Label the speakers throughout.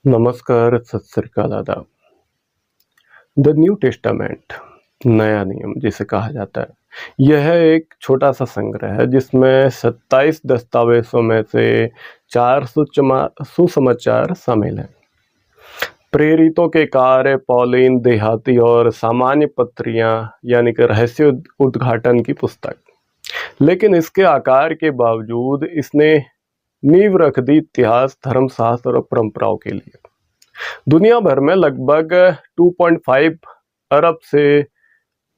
Speaker 1: नमस्कार, सत श्री अकाल, आदाब। द न्यू टेस्टामेंट, नया नियम जिसे कहा जाता है, यह एक छोटा सा संग्रह है जिसमें 27 दस्तावेजों में से 4 सुसमाचार शामिल हैं। प्रेरितों के कार्य, पौलीन, देहाती और सामान्य पत्रियां यानी कि रहस्य उद्घाटन की पुस्तक। लेकिन इसके आकार के बावजूद इसने नींव रख दी इतिहास, धर्मशास्त्र और परंपराओं के लिए। दुनिया भर में लगभग 2.5 अरब से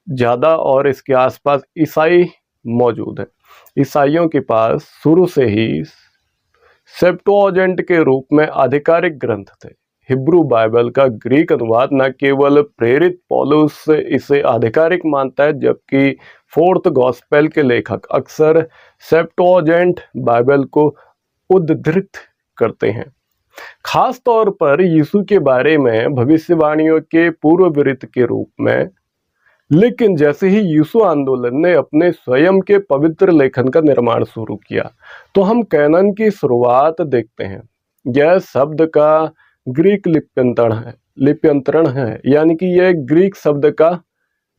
Speaker 1: ज़्यादा और इसके आसपास ईसाई मौजूद हैं। ईसाइयों के पास शुरू से ही सेप्टुअजिंट के रूप में आधिकारिक ग्रंथ थे। हिब्रू बाइबल का ग्रीक अनुवाद न केवल प्रेरित पौलुस इसे आधिकारिक मानता है, जबकि फोर्थ गॉस्पेल के लेखक अक्सर सेप्टुअजिंट बाइबल को उद्धृत करते हैं, खास तौर पर यीशु के बारे में भविष्यवाणियों के पूर्ववृत्त के रूप में। लेकिन जैसे ही यीशु आंदोलन ने अपने स्वयं के पवित्र लेखन का निर्माण शुरू किया, तो हम कैनन की शुरुआत देखते हैं। यह शब्द का ग्रीक लिप्यंतरण है, यानी कि यह ग्रीक शब्द का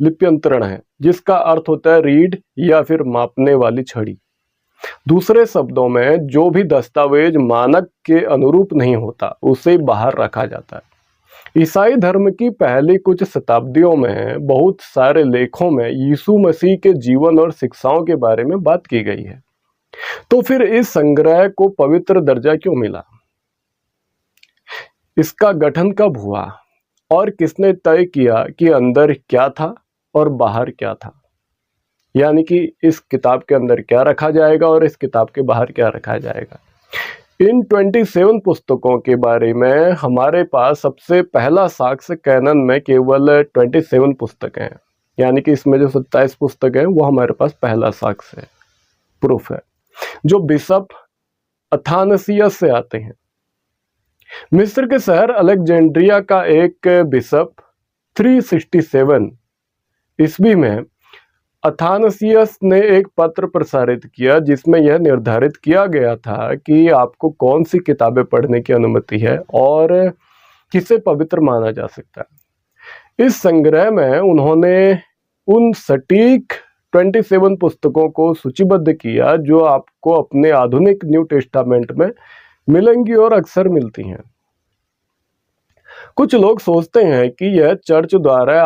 Speaker 1: लिप्यंतरण है जिसका अर्थ होता है रीड या फिर मापने वाली छड़ी। दूसरे शब्दों में, जो भी दस्तावेज मानक के अनुरूप नहीं होता उसे बाहर रखा जाता है। ईसाई धर्म की पहली कुछ शताब्दियों में बहुत सारे लेखों में यीशु मसीह के जीवन और शिक्षाओं के बारे में बात की गई है। तो फिर इस संग्रह को पवित्र दर्जा क्यों मिला? इसका गठन कब हुआ और किसने तय किया कि अंदर क्या था और बाहर क्या था, यानी कि इस किताब के अंदर क्या रखा जाएगा और इस किताब के बाहर क्या रखा जाएगा? इन 27 पुस्तकों के बारे में हमारे पास सबसे पहला साक्ष्य कैनन में केवल 27 पुस्तकें हैं, यानी कि इसमें जो 27 पुस्तकें हैं वो हमारे पास पहला साक्ष्य है, प्रूफ है, जो बिशप अथानसियस से आते हैं। मिस्र के शहर अलेक्जेंड्रिया का एक बिशप 367 ईस्वी में अथानसियस ने एक पत्र प्रसारित किया जिसमें यह निर्धारित किया गया था कि आपको कौन सी किताबें पढ़ने की अनुमति है और किसे पवित्र माना जा सकता है। इस संग्रह में उन्होंने उन सटीक 27 पुस्तकों को सूचीबद्ध किया जो आपको अपने आधुनिक न्यू टेस्टामेंट में मिलेंगी और अक्सर मिलती हैं। कुछ लोग सोचते हैं कि यह चर्च द्वारा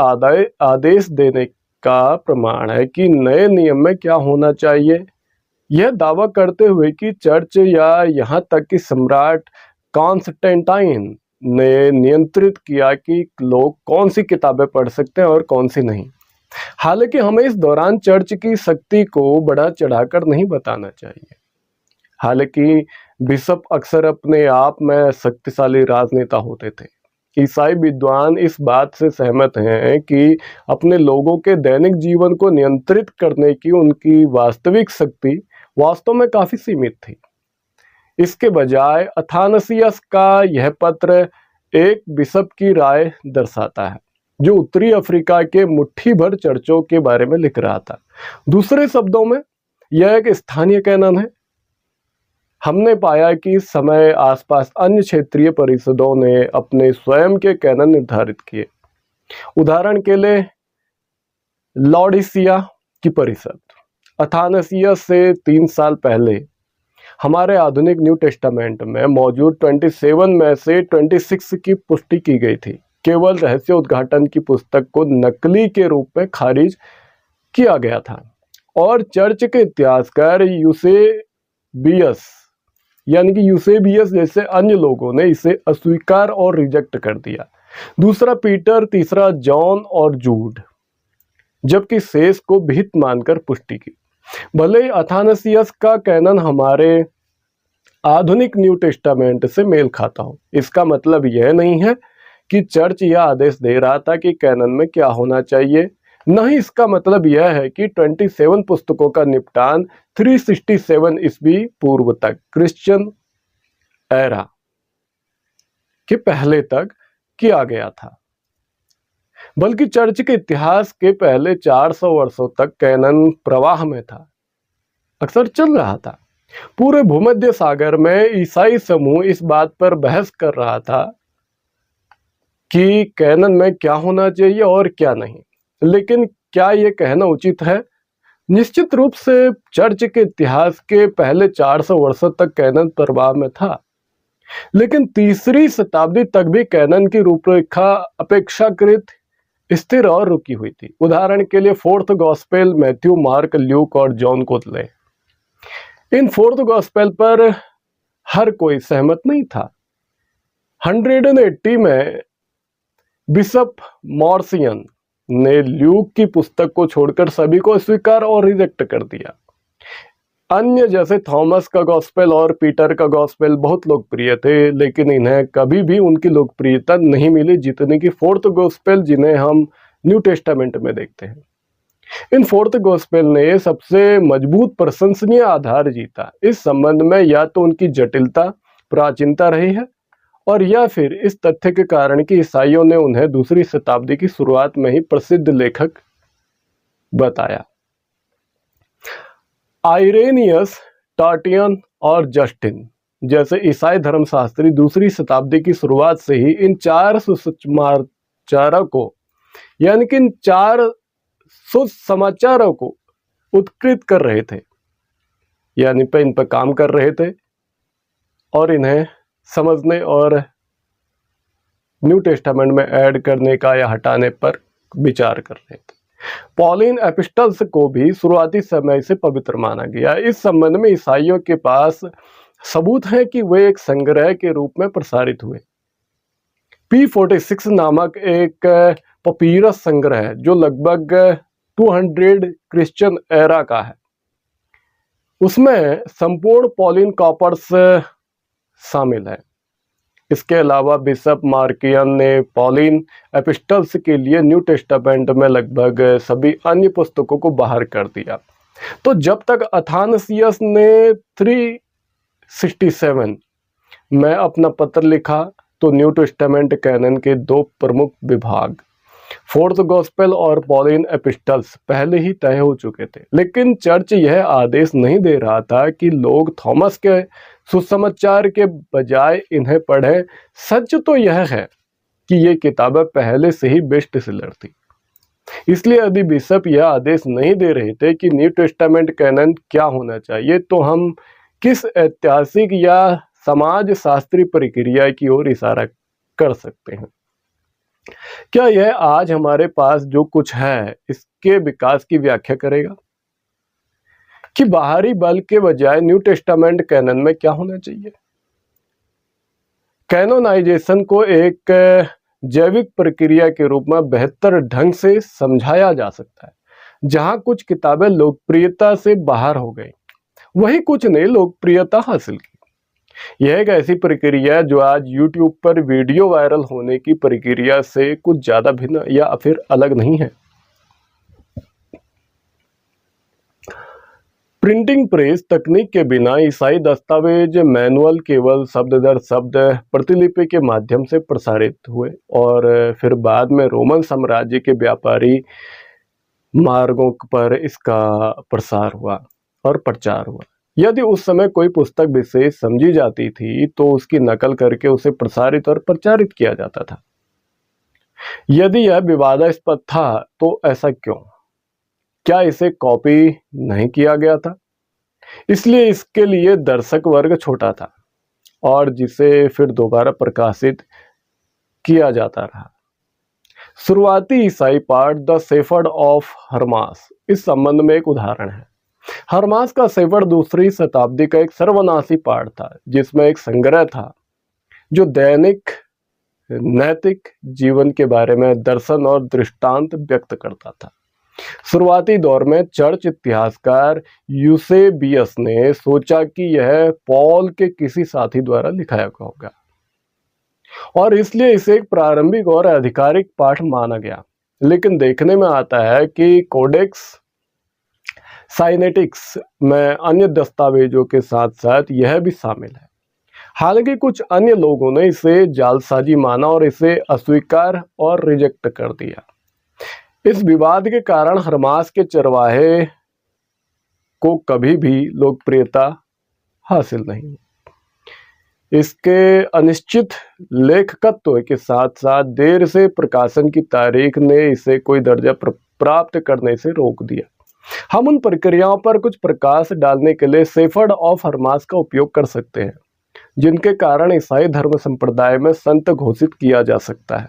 Speaker 1: आदेश देने का प्रमाण है कि नए नियम में क्या होना चाहिए, यह दावा करते हुए कि चर्च या यहाँ तक कि सम्राट कॉन्स्टेंटाइन ने नियंत्रित किया कि लोग कौन सी किताबें पढ़ सकते हैं और कौन सी नहीं। हालांकि हमें इस दौरान चर्च की शक्ति को बढ़ा चढ़ाकर नहीं बताना चाहिए। हालांकि बिशप अक्सर अपने आप में शक्तिशाली राजनेता होते थे। ईसाई विद्वान इस बात से सहमत हैं कि अपने लोगों के दैनिक जीवन को नियंत्रित करने की उनकी वास्तविक शक्ति वास्तव में काफी सीमित थी। इसके बजाय अथानसियस का यह पत्र एक बिशप की राय दर्शाता है जो उत्तरी अफ्रीका के मुट्ठी भर चर्चों के बारे में लिख रहा था। दूसरे शब्दों में, यह एक स्थानीय कैनन है। हमने पाया कि इस समय आसपास अन्य क्षेत्रीय परिषदों ने अपने स्वयं के कैनन निर्धारित किए। उदाहरण के लिए लॉडिसिया की परिषद अथानसियस से 3 साल पहले हमारे आधुनिक न्यू टेस्टामेंट में मौजूद 27 में से 26 की पुष्टि की गई थी। केवल रहस्य उद्घाटन की पुस्तक को नकली के रूप में खारिज किया गया था और चर्च के इतिहासकार यूसेबियस जैसे अन्य लोगों ने इसे अस्वीकार और रिजेक्ट कर दिया। दूसरा पीटर, तीसरा जॉन और जूड, जबकि शेष को विहित मानकर पुष्टि की। भले ही अथानसियस का कैनन हमारे आधुनिक न्यू टेस्टामेंट से मेल खाता हो, इसका मतलब यह नहीं है कि चर्च यह आदेश दे रहा था कि कैनन में क्या होना चाहिए। नहीं, इसका मतलब यह है कि 27 पुस्तकों का निपटान 367 ईस्वी पूर्व तक, क्रिश्चियन एरा के पहले तक किया गया था, बल्कि चर्च के इतिहास के पहले 400 वर्षों तक कैनन प्रवाह में था, अक्सर चल रहा था। पूरे भूमध्य सागर में ईसाई समूह इस बात पर बहस कर रहा था कि कैनन में क्या होना चाहिए और क्या नहीं। लेकिन क्या यह कहना उचित है? निश्चित रूप से चर्च के इतिहास के पहले 400 वर्षों तक कैनन प्रभाव में था, लेकिन तीसरी शताब्दी तक भी कैनन की रूपरेखा अपेक्षाकृत स्थिर और रुकी हुई थी। उदाहरण के लिए fourth gospel Matthew, mark, Luke और जॉन को लें। इन फोर्थ गॉस्पेल पर हर कोई सहमत नहीं था। 180 में बिशप मॉर्सियन ने ल्यूक की पुस्तक को छोड़कर सभी को स्वीकार और रिजेक्ट कर दिया। अन्य जैसे थॉमस का गॉस्पेल और पीटर का गॉस्पेल बहुत लोकप्रिय थे, लेकिन इन्हें कभी भी उनकी लोकप्रियता नहीं मिली जितनी कि फोर्थ गॉस्पेल, जिन्हें हम न्यू टेस्टामेंट में देखते हैं। इन फोर्थ गॉस्पेल ने सबसे मजबूत प्रशंसनीय आधार जीता। इस संबंध में या तो उनकी जटिलता, प्राचीनता रही है, और या फिर इस तथ्य के कारण कि ईसाइयों ने उन्हें दूसरी शताब्दी की शुरुआत में ही प्रसिद्ध लेखक बताया। आइरेनियस, टार्टियन और जस्टिन जैसे ईसाई धर्मशास्त्री दूसरी शताब्दी की शुरुआत से ही इन 4 सुसमाचारकों यानी कि इन 4 सुसमाचारों को उत्कृत कर रहे थे, यानी इन पर काम कर रहे थे और इन्हें समझने और न्यू टेस्टामेंट में ऐड करने का या हटाने पर विचार कर रहे थे। पॉलिन एपिस्टल्स को भी शुरुआती समय से पवित्र माना गया। इस संबंध में ईसाइयों के पास सबूत है कि वे एक संग्रह के रूप में प्रसारित हुए। P46 नामक एक पपीरस संग्रह जो लगभग 200 क्रिश्चियन एरा का है, उसमें संपूर्ण पॉलिन कॉपर्स शामिल है। इसके अलावा बिशप मार्कियन ने पॉलिन एपिस्टल्स के लिए न्यू टेस्टामेंट में लगभग सभी अन्य पुस्तकों को बाहर कर दिया। तो जब तक अथानसियस ने 367 में अपना पत्र लिखा तो न्यू टेस्टामेंट कैनन के 2 प्रमुख विभाग, फोर्थ गॉस्पेल और पॉलिन एपिस्टल्स, पहले ही तय हो चुके थे। लेकिन चर्च यह आदेश नहीं दे रहा था कि लोग थॉमस के सुसमाचार के बजाय इन्हें पढ़ें। सच तो यह है कि ये किताबें पहले से ही बेस्ट सेलर थी। इसलिए यदि बिशप यह आदेश नहीं दे रहे थे कि न्यू टेस्टामेंट कैनन क्या होना चाहिए, तो हम किस ऐतिहासिक या समाज शास्त्रीय प्रक्रिया की ओर इशारा कर सकते हैं? क्या यह आज हमारे पास जो कुछ है इसके विकास की व्याख्या करेगा कि बाहरी बल के बजाय न्यू टेस्टामेंट कैनन में क्या होना चाहिए? कैनोनाइजेशन को एक जैविक प्रक्रिया के रूप में बेहतर ढंग से समझाया जा सकता है। जहां कुछ किताबें लोकप्रियता से बाहर हो गई, वहीं कुछ ने लोकप्रियता हासिल की। यह एक ऐसी प्रक्रिया जो आज YouTube पर वीडियो वायरल होने की प्रक्रिया से कुछ ज्यादा भिन्न या फिर अलग नहीं है। प्रिंटिंग प्रेस तकनीक के बिना ईसाई दस्तावेज मैनुअल केवल शब्द दर शब्द प्रतिलिपि के माध्यम से प्रसारित हुए और फिर बाद में रोमन साम्राज्य के व्यापारी मार्गों पर इसका प्रसार हुआ और प्रचार हुआ। यदि उस समय कोई पुस्तक विशेष समझी जाती थी तो उसकी नकल करके उसे प्रसारित और प्रचारित किया जाता था। यदि यह विवादास्पद था तो ऐसा क्यों? क्या इसे कॉपी नहीं किया गया था? इसलिए इसके लिए दर्शक वर्ग छोटा था और जिसे फिर दोबारा प्रकाशित किया जाता रहा। शुरुआती ईसाई पाठ द शेफर्ड ऑफ हर्मास इस संबंध में एक उदाहरण है। हर्मास का शेफर्ड दूसरी शताब्दी का एक सर्वनाशी पाठ था जिसमें एक संग्रह था जो दैनिक नैतिक जीवन के बारे में दर्शन और दृष्टांत व्यक्त करता था। शुरुआती दौर में चर्च इतिहासकार यूसेबियस ने सोचा कि यह पॉल के किसी साथी द्वारा लिखा गया होगा और इसलिए इसे एक प्रारंभिक और आधिकारिक पाठ माना गया। लेकिन देखने में आता है कि कोडेक्स साइनेटिक्स में अन्य दस्तावेजों के साथ साथ यह भी शामिल है। हालांकि कुछ अन्य लोगों ने इसे जालसाजी माना और इसे अस्वीकार और रिजेक्ट कर दिया। इस विवाद के कारण हर्मास के चरवाहे को कभी भी लोकप्रियता हासिल नहीं। इसके अनिश्चित लेखकत्व के साथ साथ देर से प्रकाशन की तारीख ने इसे कोई दर्जा प्राप्त करने से रोक दिया। हम उन प्रक्रियाओं पर कुछ प्रकाश डालने के लिए सेफर्ड ऑफ हर्मास का उपयोग कर सकते हैं, जिनके कारण ईसाई धर्म संप्रदाय में संत घोषित किया जा सकता है।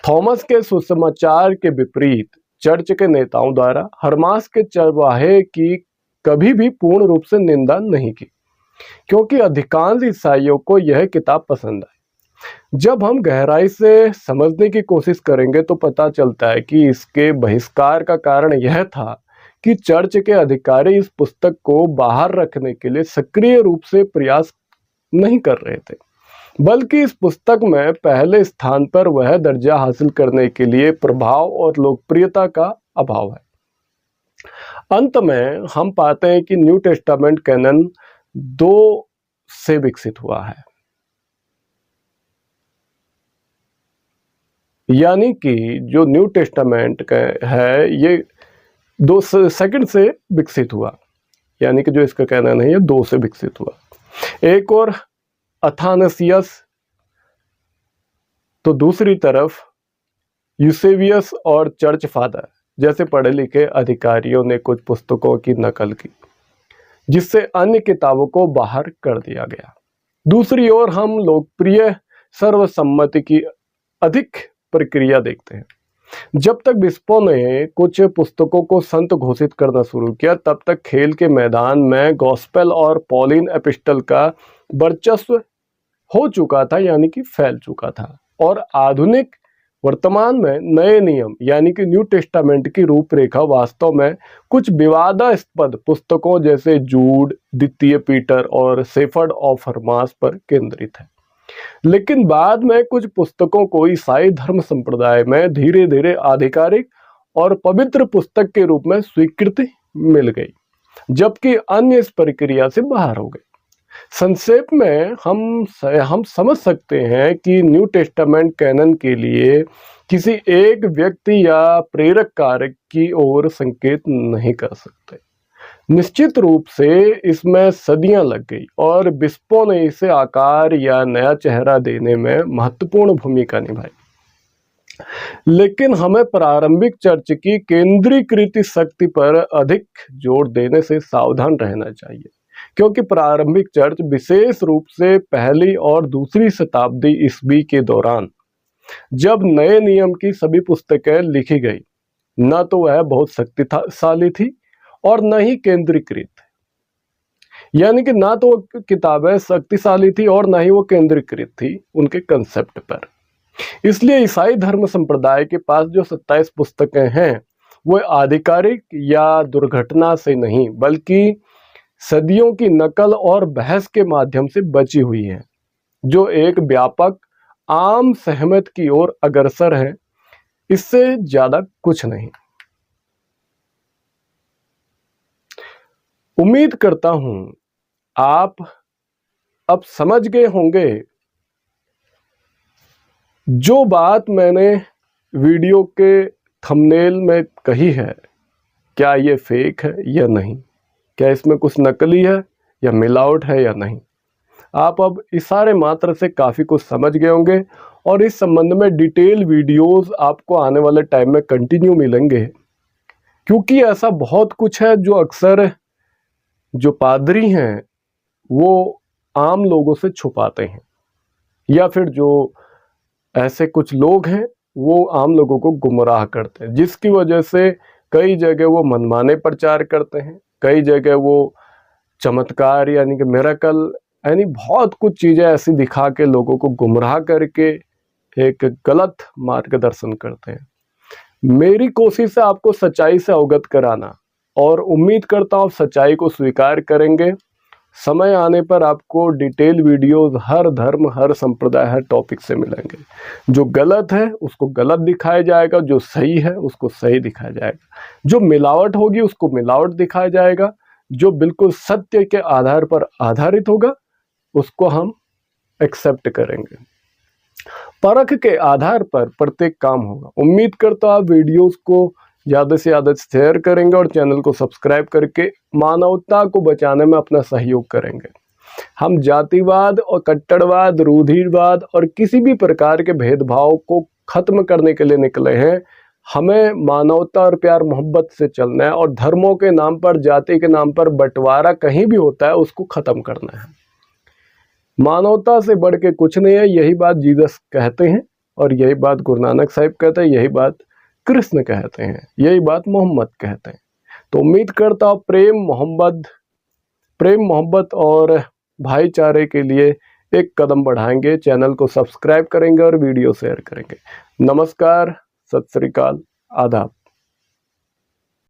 Speaker 1: थॉमस के सुसमाचार के विपरीत चर्च के नेताओं द्वारा हर्मास के चरवाहे की कभी भी पूर्ण रूप से निंदा नहीं की, क्योंकि अधिकांश ईसाइयों को यह किताब पसंद आई। जब हम गहराई से समझने की कोशिश करेंगे तो पता चलता है कि इसके बहिष्कार का कारण यह था कि चर्च के अधिकारी इस पुस्तक को बाहर रखने के लिए सक्रिय रूप से प्रयास नहीं कर रहे थे, बल्कि इस पुस्तक में पहले स्थान पर वह दर्जा हासिल करने के लिए प्रभाव और लोकप्रियता का अभाव है। अंत में हम पाते हैं कि न्यू टेस्टामेंट कैनन 2 से विकसित हुआ है, यानी कि जो न्यू टेस्टामेंट है ये 2 सेकंड से विकसित हुआ, यानी कि जो इसका कैनन है ये 2 से विकसित हुआ। एक और अथानसियस, तो दूसरी तरफ यूसेबियस और चर्च फादर जैसे पढ़े लिखे अधिकारियों ने कुछ पुस्तकों की नकल की, जिससे अन्य किताबों को बाहर कर दिया गया। दूसरी ओर हम लोकप्रिय सर्वसम्मति की अधिक प्रक्रिया देखते हैं। जब तक बिस्पों ने कुछ पुस्तकों को संत घोषित करना शुरू किया, तब तक खेल के मैदान में गॉस्पेल और पॉलिन एपिस्टल का वर्चस्व हो चुका था, यानी कि फैल चुका था, और आधुनिक वर्तमान में नए नियम यानी कि न्यू टेस्टामेंट की रूपरेखा वास्तव में कुछ विवादास्पद पुस्तकों जैसे जूड, द्वितीय पीटर और सेफर्ड ऑफ हर्मास पर केंद्रित है। लेकिन बाद में कुछ पुस्तकों को ईसाई धर्म संप्रदाय में धीरे धीरे आधिकारिक और पवित्र पुस्तक के रूप में स्वीकृति मिल गई, जबकि अन्य इस प्रक्रिया से बाहर हो गए। संक्षेप में हम समझ सकते हैं कि न्यू टेस्टामेंट कैनन के लिए किसी एक व्यक्ति या प्रेरक कारक की ओर संकेत नहीं कर सकते। निश्चित रूप से इसमें सदियां लग गई और बिस्पों ने इसे आकार या नया चेहरा देने में महत्वपूर्ण भूमिका निभाई। लेकिन हमें प्रारंभिक चर्च की केंद्रीकृत शक्ति पर अधिक जोर देने से सावधान रहना चाहिए, क्योंकि प्रारंभिक चर्च विशेष रूप से पहली और दूसरी शताब्दी ईस्वी के दौरान, जब नए नियम की सभी पुस्तकें लिखी गई, न तो वह बहुत शक्तिशाली थी और न ही केंद्रीकृत, यानी कि ना तो किताबें शक्तिशाली थी और न ही वो केंद्रीकृत थी उनके कंसेप्ट पर। इसलिए ईसाई धर्म संप्रदाय के पास जो 27 पुस्तकें हैं वो आधिकारिक या दुर्घटना से नहीं, बल्कि सदियों की नकल और बहस के माध्यम से बची हुई है, जो एक व्यापक आम सहमत की ओर अग्रसर है। इससे ज्यादा कुछ नहीं। उम्मीद करता हूं आप अब समझ गए होंगे जो बात मैंने वीडियो के थंबनेल में कही है, क्या ये फेक है या नहीं, क्या इसमें कुछ नकली है या मिलावट है या नहीं। आप अब इशारे मात्र से काफ़ी कुछ समझ गए होंगे और इस संबंध में डिटेल वीडियोस आपको आने वाले टाइम में कंटिन्यू मिलेंगे, क्योंकि ऐसा बहुत कुछ है जो अक्सर जो पादरी हैं वो आम लोगों से छुपाते हैं, या फिर जो ऐसे कुछ लोग हैं वो आम लोगों को गुमराह करते हैं, जिसकी वजह से कई जगह वो मनमाने प्रचार करते हैं, कई जगह वो चमत्कार यानी कि मिरेकल यानी बहुत कुछ चीज़ें ऐसी दिखा के लोगों को गुमराह करके एक गलत मार्गदर्शन करते हैं। मेरी कोशिश है आपको सच्चाई से अवगत कराना, और उम्मीद करता हूँ आप सच्चाई को स्वीकार करेंगे। समय आने पर आपको डिटेल वीडियोस हर धर्म, हर संप्रदाय, हर टॉपिक से मिलेंगे। जो गलत है उसको गलत दिखाया जाएगा, जो सही है उसको सही दिखाया जाएगा, जो मिलावट होगी उसको मिलावट दिखाया जाएगा, जो बिल्कुल सत्य के आधार पर आधारित होगा उसको हम एक्सेप्ट करेंगे। परख के आधार पर प्रत्येक काम होगा। उम्मीद करता हूं आप वीडियोस को ज़्यादा से ज़्यादा शेयर करेंगे और चैनल को सब्सक्राइब करके मानवता को बचाने में अपना सहयोग करेंगे। हम जातिवाद और कट्टरवाद, रूढ़िवाद और किसी भी प्रकार के भेदभाव को खत्म करने के लिए निकले हैं। हमें मानवता और प्यार मोहब्बत से चलना है और धर्मों के नाम पर, जाति के नाम पर बंटवारा कहीं भी होता है उसको खत्म करना है। मानवता से बढ़ के कुछ नहीं है, यही बात जीसस कहते हैं और यही बात गुरु नानक साहिब कहते हैं, यही बात कृष्ण कहते हैं, यही बात मोहम्मद कहते हैं। तो उम्मीद करता हूँ प्रेम मोहब्बत और भाईचारे के लिए एक कदम बढ़ाएंगे, चैनल को सब्सक्राइब करेंगे और वीडियो शेयर करेंगे। नमस्कार, सत श्री अकाल, आदाब।